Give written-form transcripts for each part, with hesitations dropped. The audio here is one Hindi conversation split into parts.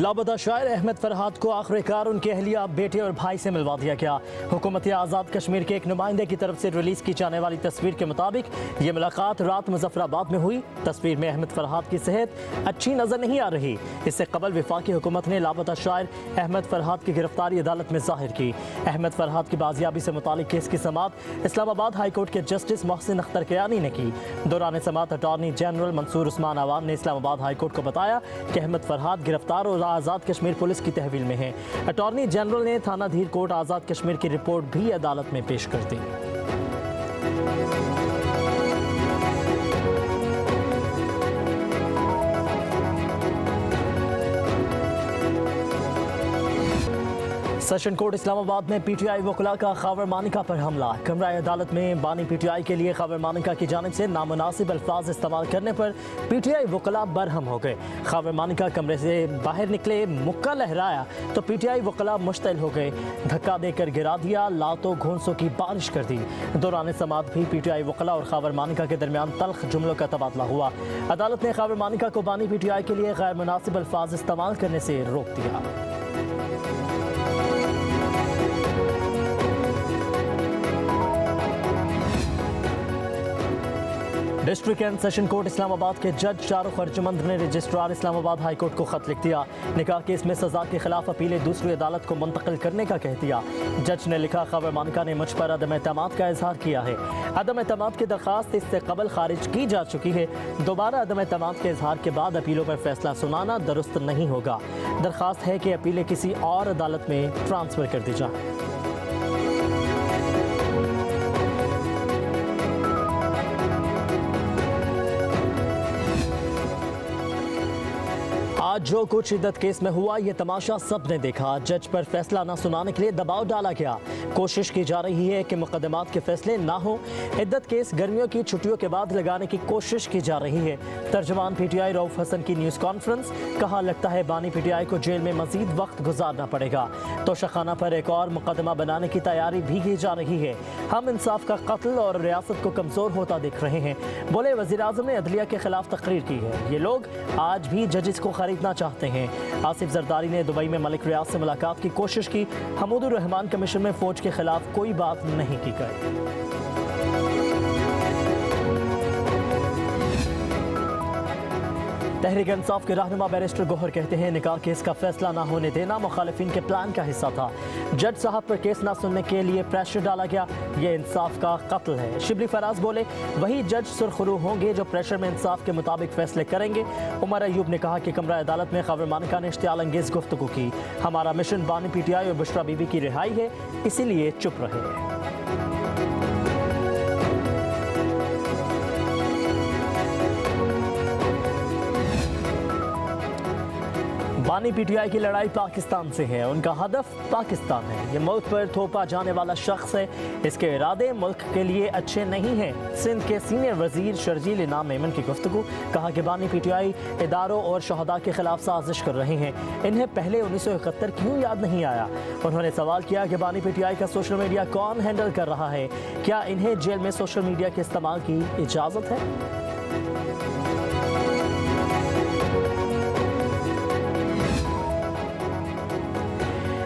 लापता शायर अहमद फरहाद को आखिरकार उनके अहलिया, बेटे और भाई से मिलवा दिया गया। हुकूमत आज़ाद कश्मीर के एक नुमाइंदे की तरफ से रिलीज़ की जाने वाली तस्वीर के मुताबिक ये मुलाकात रात मुजफ्फराबाद में हुई। तस्वीर में अहमद फरहाद की सेहत अच्छी नज़र नहीं आ रही। इससे कबल वफाकी हुकूमत ने लापता शायर अहमद फरहाद की गिरफ्तारी अदालत में जाहिर की। अहमद फरहाद की बाजियाबी से मुतालिक केस की समाअत इस्लामाबाद हाई कोर्ट के जस्टिस मोहसिन अख्तर कियानी ने की। दौरान समाअत अटॉर्नी जनरल मंसूर उस्मान अवान ने इस्लामाबाद हाई कोर्ट को बताया कि अहमद फरहाद गिरफ्तार और आज़ाद कश्मीर पुलिस की तहवील में है। अटॉर्नी जनरल ने थाना धीर कोर्ट आज़ाद कश्मीर की रिपोर्ट भी अदालत में पेश कर दी। सेशन कोर्ट इस्लामाबाद में पीटीआई वकला का खबर मानिका पर हमला। कमरा अदालत में बानी पीटीआई के लिए खबर मानिका की जानिब से नामुनासिब अल्फाज इस्तेमाल करने पर पीटीआई वकला बरहम हो गए। खबर मानिका कमरे से बाहर निकले, मुक्का लहराया तो पीटीआई वकला मुश्तइल हो गए, धक्का देकर गिरा दिया, लातों घूंसों की बारिश कर दी। दौरान समाअत भी पीटीआई वकला और खबर मानिका के दरमियान तल्ख जुमलों का तबादला हुआ। अदालत ने खबर मानिका को बानी पीटीआई के लिए गैर मुनासिब अल्फाज इस्तेमाल करने से रोक दिया। District and session court Islamabad के जज शाहरुख अर्जुमंद ने रजिस्ट्रार इस्लामाबाद हाई कोर्ट को खत लिख दिया। निकाह केस में सजा के खिलाफ अपीलें दूसरी अदालत को मुंतकिल करने का कह दिया। जज ने लिखा, खबर मानिका ने मुझ पर अदम एतमाद का इजहार किया है। अदम एतमाद की दरख्वास्त इससे कबल खारिज की जा चुकी है। दोबारा अदम एतमाद के इजहार के बाद अपीलों पर फैसला सुनाना दुरुस्त नहीं होगा। दरख्वास्त है कि अपीलें किसी और अदालत में ट्रांसफर कर दी जाए। आज जो कुछ इद्दत केस में हुआ, ये तमाशा सब ने देखा। जज पर फैसला न सुनाने के लिए दबाव डाला गया। कोशिश की जा रही है कि मुकदमात के फैसले ना हो। इद्दत केस गर्मियों की छुट्टियों के बाद लगाने की कोशिश की जा रही है। तर्जमान पीटीआई रऊफ हसन की न्यूज़ कॉन्फ्रेंस, कहा लगता है बानी पीटीआई को जेल में मजीद वक्त गुजारना पड़ेगा। तोशाखाना पर एक और मुकदमा बनाने की तैयारी भी की जा रही है। हम इंसाफ का कत्ल और रियासत को कमज़ोर होता देख रहे हैं। बोले, वज़ीर आज़म ने अदलिया के खिलाफ तकरीर की है। ये लोग आज भी जजिस को खरीदना चाहते हैं। आसिफ जरदारी ने दुबई में मलिक रियाज से मुलाकात की कोशिश की। हमूदुर रहमान कमीशन में फौज के खिलाफ कोई बात नहीं की गई। तहरीक इंसाफ के रहनुमा बैरिस्टर गौहर कहते हैं, निकाह केस का फैसला ना होने देना मुखालिफिन के प्लान का हिस्सा था। जज साहब पर केस ना सुनने के लिए प्रेशर डाला गया। ये इंसाफ का कत्ल है। शिबली फराज बोले, वही जज सुरखरू होंगे जो प्रेशर में इंसाफ के मुताबिक फैसले करेंगे। उमर अयूब ने कहा कि कमरा अदालत में खबर मानिका ने इश्तियाल अंगेज गुफ्तगू की। हमारा मिशन बानी पीटीआई और बुशरा बीबी की रिहाई है, इसीलिए चुप रहे। बानी पीटीआई की लड़ाई पाकिस्तान से है। उनका हदफ पाकिस्तान है। ये मुल्क पर थोपा जाने वाला शख्स है। इसके इरादे मुल्क के लिए अच्छे नहीं हैं। सिंध के सीनियर वजीर शर्जील इनाम मेमन की गुफ्तगू, कहा कि बानी पीटीआई इदारों और शहदा के खिलाफ साजिश कर रहे हैं। इन्हें पहले 1971 क्यों याद नहीं आया। उन्होंने सवाल किया कि बानी पीटीआई का सोशल मीडिया कौन हैंडल कर रहा है। क्या इन्हें जेल में सोशल मीडिया के इस्तेमाल की इजाज़त है।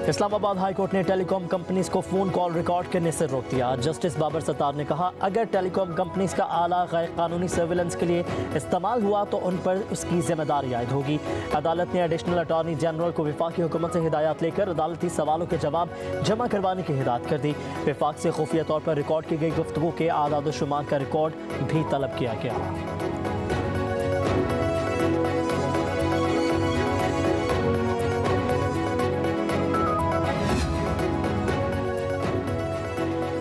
इस्लामाबाद हाई कोर्ट ने टेलीकॉम कंपनीज को फ़ोन कॉल रिकॉर्ड करने से रोक दिया। जस्टिस बाबर सत्तार ने कहा, अगर टेलीकॉम कंपनीज का आला गैर कानूनी सर्विलेंस के लिए इस्तेमाल हुआ तो उन पर उसकी जिम्मेदारी आयद होगी। अदालत ने एडिशनल अटॉर्नी जनरल को वफाकी हुकूमत से हिदायत लेकर अदालती सवालों के जवाब जमा करवाने की हिदायत कर दी। वफाक से खुफिया तौर पर रिकॉर्ड की गई गुफ्तगू के आदाद शुमार का रिकॉर्ड भी तलब किया गया।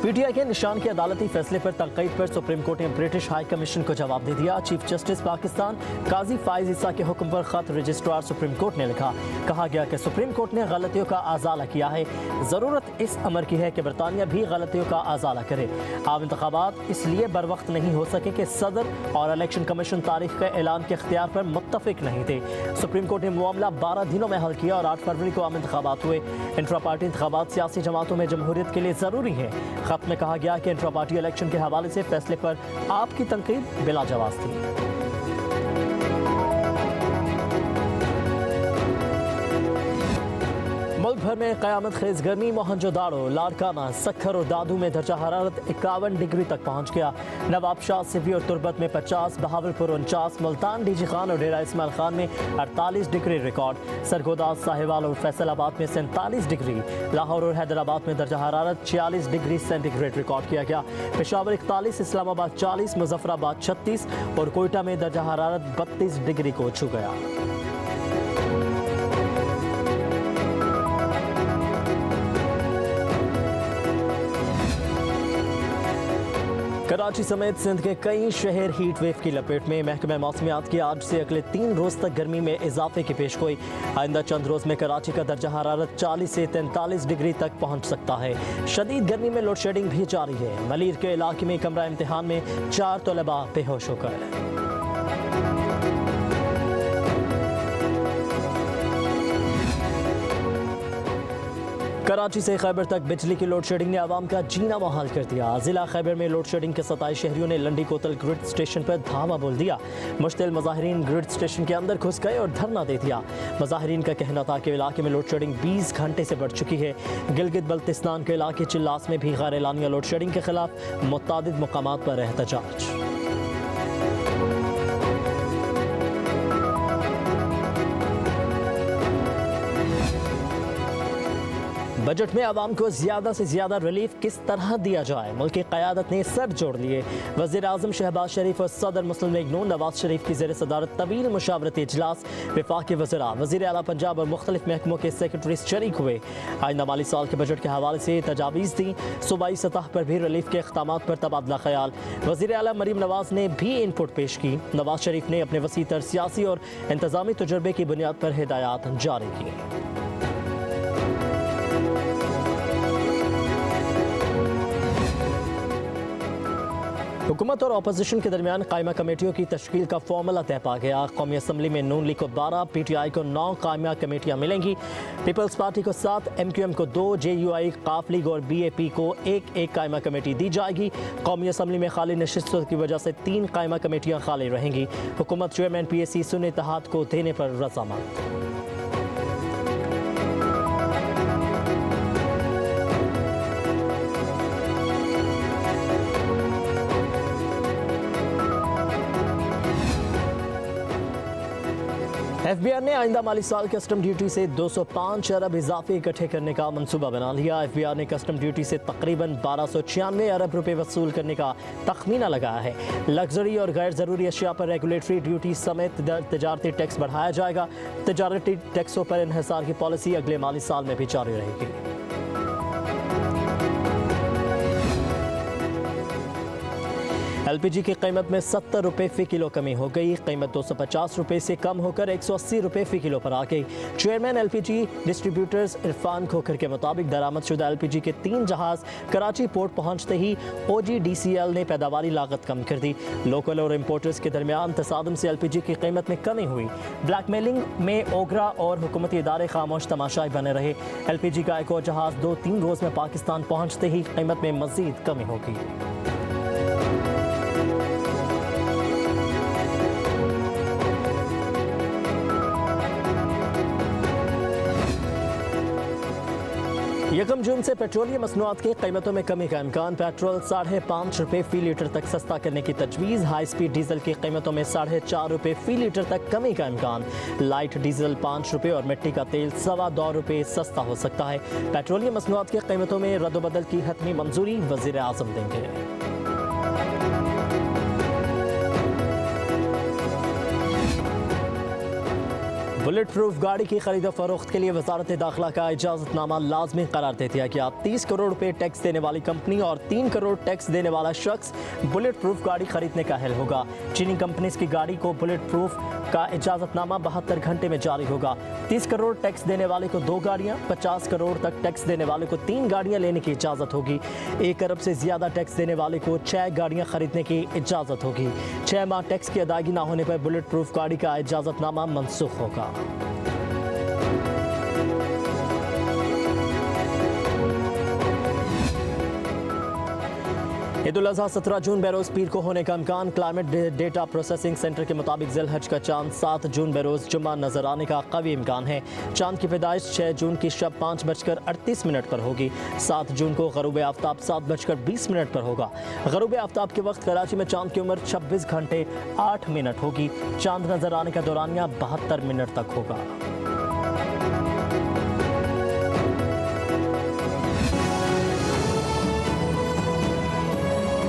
पीटीआई के निशान के अदालती फैसले पर तनकीद पर सुप्रीम कोर्ट ने ब्रिटिश हाई कमीशन को जवाब दे दिया। चीफ जस्टिस पाकिस्तान काजी फाइज ईसा के हुक्म पर खत रजिस्ट्रार सुप्रीम कोर्ट ने लिखा। कहा गया कि सुप्रीम कोर्ट ने गलतियों का अजाला किया है। ज़रूरत इस अमर की है कि बरतानिया भी गलतियों का अजाला करे। आम इंतखाबात इसलिए बर वक्त नहीं हो सके कि सदर और इलेक्शन कमीशन तारीख के ऐलान के इख्तियार पर मुत्तफिक नहीं थे। सुप्रीम कोर्ट ने मामला 12 दिनों में हल किया और 8 फरवरी को आम इंतखाबात हुए। इंट्रा पार्टी इंतखाबात सियासी जमातों में जमहूरियत के लिए ज़रूरी है। खत में कहा गया कि इंट्रा पार्टी इलेक्शन के हवाले से फैसले पर आपकी तनकीद बिला जवाब थी। मुल्क भर में क़यामत खेज गर्मी। मोहनजोदाड़ो, लाड़काना, सक्खर और दादू में दर्जा हरारत 51 डिग्री तक पहुंच गया। नवाबशाह, सिवनी और तुर्बत में 50, बहावलपुर 49, मुल्तान, डीजी खान और डेरा इस्माइल खान में 48 डिग्री रिकॉर्ड। सरगोदा, साहिवाल और फैसलाबाद में 47 डिग्री। लाहौर और हैदराबाद में दर्जा हरारत 46 डिग्री सेंटीग्रेड रिकॉर्ड किया गया। पेशावर 41, इस्लामाबाद 40, मुजफ्फराबाद 36 और कोयटा में दर्जा हरारत 32 डिग्री को छू गया। कराची समेत सिंध के कई शहर हीट वेव की लपेट में। महकमा मौसमियात की आज से अगले 3 रोज तक गर्मी में इजाफे की पेशगोई। आइंदा चंद रोज में कराची का दर्जा हरारत 40 से 43 डिग्री तक पहुंच सकता है। शदीद गर्मी में लोड शेडिंग भी जारी है। मलीर के इलाके में कमरा इम्तिहान में 4 तलबा बेहोश हो गए। कराची से खैबर तक बिजली की लोड शेडिंग ने आवाम का जीना मुहाल कर दिया। जिला खैबर में लोड शेडिंग के 27 शहरियों ने लंडी कोतल ग्रिड स्टेशन पर धावा बोल दिया। मुश्तिल मुजाहिरीन ग्रिड स्टेशन के अंदर घुस गए और धरना दे दिया। मुजाहिरीन का कहना था कि इलाके में लोड शेडिंग 20 घंटे से बढ़ चुकी है। गिलगित बल्तिस्तान के इलाके चिल्लास में भी गैर एलानिया लोड शेडिंग के खिलाफ मुतादिद मुकामात पर एहतजाज। बजट में आवाम को ज्यादा से ज्यादा रिलीफ किस तरह दिया जाए, मुल्क की क़यादत ने सर जोड़ लिए। वज़ीर आज़म शहबाज शरीफ और सदर मुस्लिम लीग नून नवाज शरीफ की ज़ेर सदारत तवील मुशावरती इजलास। वफाकी वज़रा, वज़ीर आला पंजाब और मुख्तलिफ महकमों के सेक्रेटरी शरीक हुए। आइंदा माली साल के बजट के हवाले से तजावीज़ दी। सूबाई सतह पर भी रिलीफ के इक़दामात पर तबादला ख्याल। वज़ीर आला मरीम नवाज ने भी इनपुट पेश की। नवाज शरीफ ने अपने वसी तर सियासी और इंतज़ामी तजुर्बे की बुनियाद पर हिदायत जारी की। हुकूमत और अपोजिशन के दरमियान कायमा कमेटियों की तश्कील का फॉर्मूला तय पा गया। कौमी असम्बली में नून लीग को 12, PTI को 9 कायमा कमेटियाँ मिलेंगी। पीपल्स पार्टी को 7, MQM को 2, JUI, काफ लीग और BAP को 1-1 कायमा कमेटी दी जाएगी। कौमी असम्बली में खाली नशिस्तों की वजह से 3 कायमा कमेटियाँ खाली रहेंगी। हुकूमत चेयरमैन PAC सुन्नी इत्तेहाद को देने पर रज़ामंद। FBI ने आइंदा माली साल कस्टम ड्यूटी से 205 अरब इजाफे इकट्ठे करने का मंसूबा बना लिया। FBI ने कस्टम ड्यूटी से तकरीबन 1296 अरब रुपए वसूल करने का तखमीना लगाया है। लग्जरी और गैर ज़रूरी अशिया पर रेगुलेटरी ड्यूटी समेत तजारती टैक्स बढ़ाया जाएगा। तजारती टैक्सों पर इन्हिसार की पॉलिसी अगले माली साल में भी जारी रहेगी। LPG की कीमत में 70 रुपये फ़ी किलो कमी हो गई। कीमत 250 रुपये से कम होकर 180 रुपये फ़ी किलो पर आ गई। Chairman LPG distributors Irfan Khokhar के मुताबिक दरामदशुदा LPG के 3 जहाज़ कराची पोर्ट पहुंचते ही OGDCL ने पैदावारी लागत कम कर दी। लोकल और इम्पोर्टर्स के दरमियान तसादम से LPG की कीमत में कमी हुई। ब्लैकमेलिंग में ओगरा और हुकूमती इदारे खामोश तमाशाई बने रहे। LPG का एक और जहाज़ 2-3 रोज़ में पाकिस्तान पहुँचते ही कीमत में मज़ीद कमी होगी। यकम जून से पेट्रोलियम मसनूआत की कीमतों में कमी का इम्कान। पेट्रोल 5.5 रुपये फ़ी लीटर तक सस्ता करने की तजवीज़। हाई स्पीड डीजल की कीमतों में 4.5 रुपये फ़ी लीटर तक कमी का इम्कान। लाइट डीजल 5 रुपये और मिट्टी का तेल 2.25 रुपये सस्ता हो सकता है। पेट्रोलियम मसनूआत की कीमतों में रद्दबदल की हतमी मंजूरी वज़ीर आज़म देंगे। बुलेट प्रूफ गाड़ी की खरीद फरोख्त के लिए वजारत दाखिला का इजाज़तनामा लाजमी करार दे दिया गया। 30 करोड़ रुपए टैक्स देने वाली कंपनी और 3 करोड़ टैक्स देने वाला शख्स बुलेट प्रूफ गाड़ी खरीदने का अहल होगा। चीनी कंपनीज की गाड़ी को बुलेट प्रूफ का इजाज़तनामा 72 घंटे में जारी होगा। 30 करोड़ टैक्स देने वाले को 2 गाड़ियाँ, 50 करोड़ तक टैक्स देने वाले को 3 गाड़ियाँ लेने की इजाज़त होगी। 1 अरब से ज़्यादा टैक्स देने वाले को 6 गाड़ियाँ खरीदने की इजाज़त होगी। 6 माह टैक्स की अदायगी न होने पर बुलेट प्रूफ गाड़ी का इजाज़तनामा मनसूख होगा। ईद उल अजहा 17 जून बरोज़ पीर को होने का इम्कान। क्लाइमेट डेटा प्रोसेसिंग सेंटर के मुताबिक ज़िलहज का चांद 7 जून बरोज़ जुम्मा नजर आने का कवी इम्कान है। चांद की पैदाइश 6 जून की शब 5:38 पर होगी। 7 जून को गरूब आफ्ताब 7:20 पर होगा। गरूब आफ्ताब के वक्त कराची में चांद की उम्र 26 घंटे 8 मिनट होगी। चांद नजर आने का दौरानिया 72 मिनट तक होगा।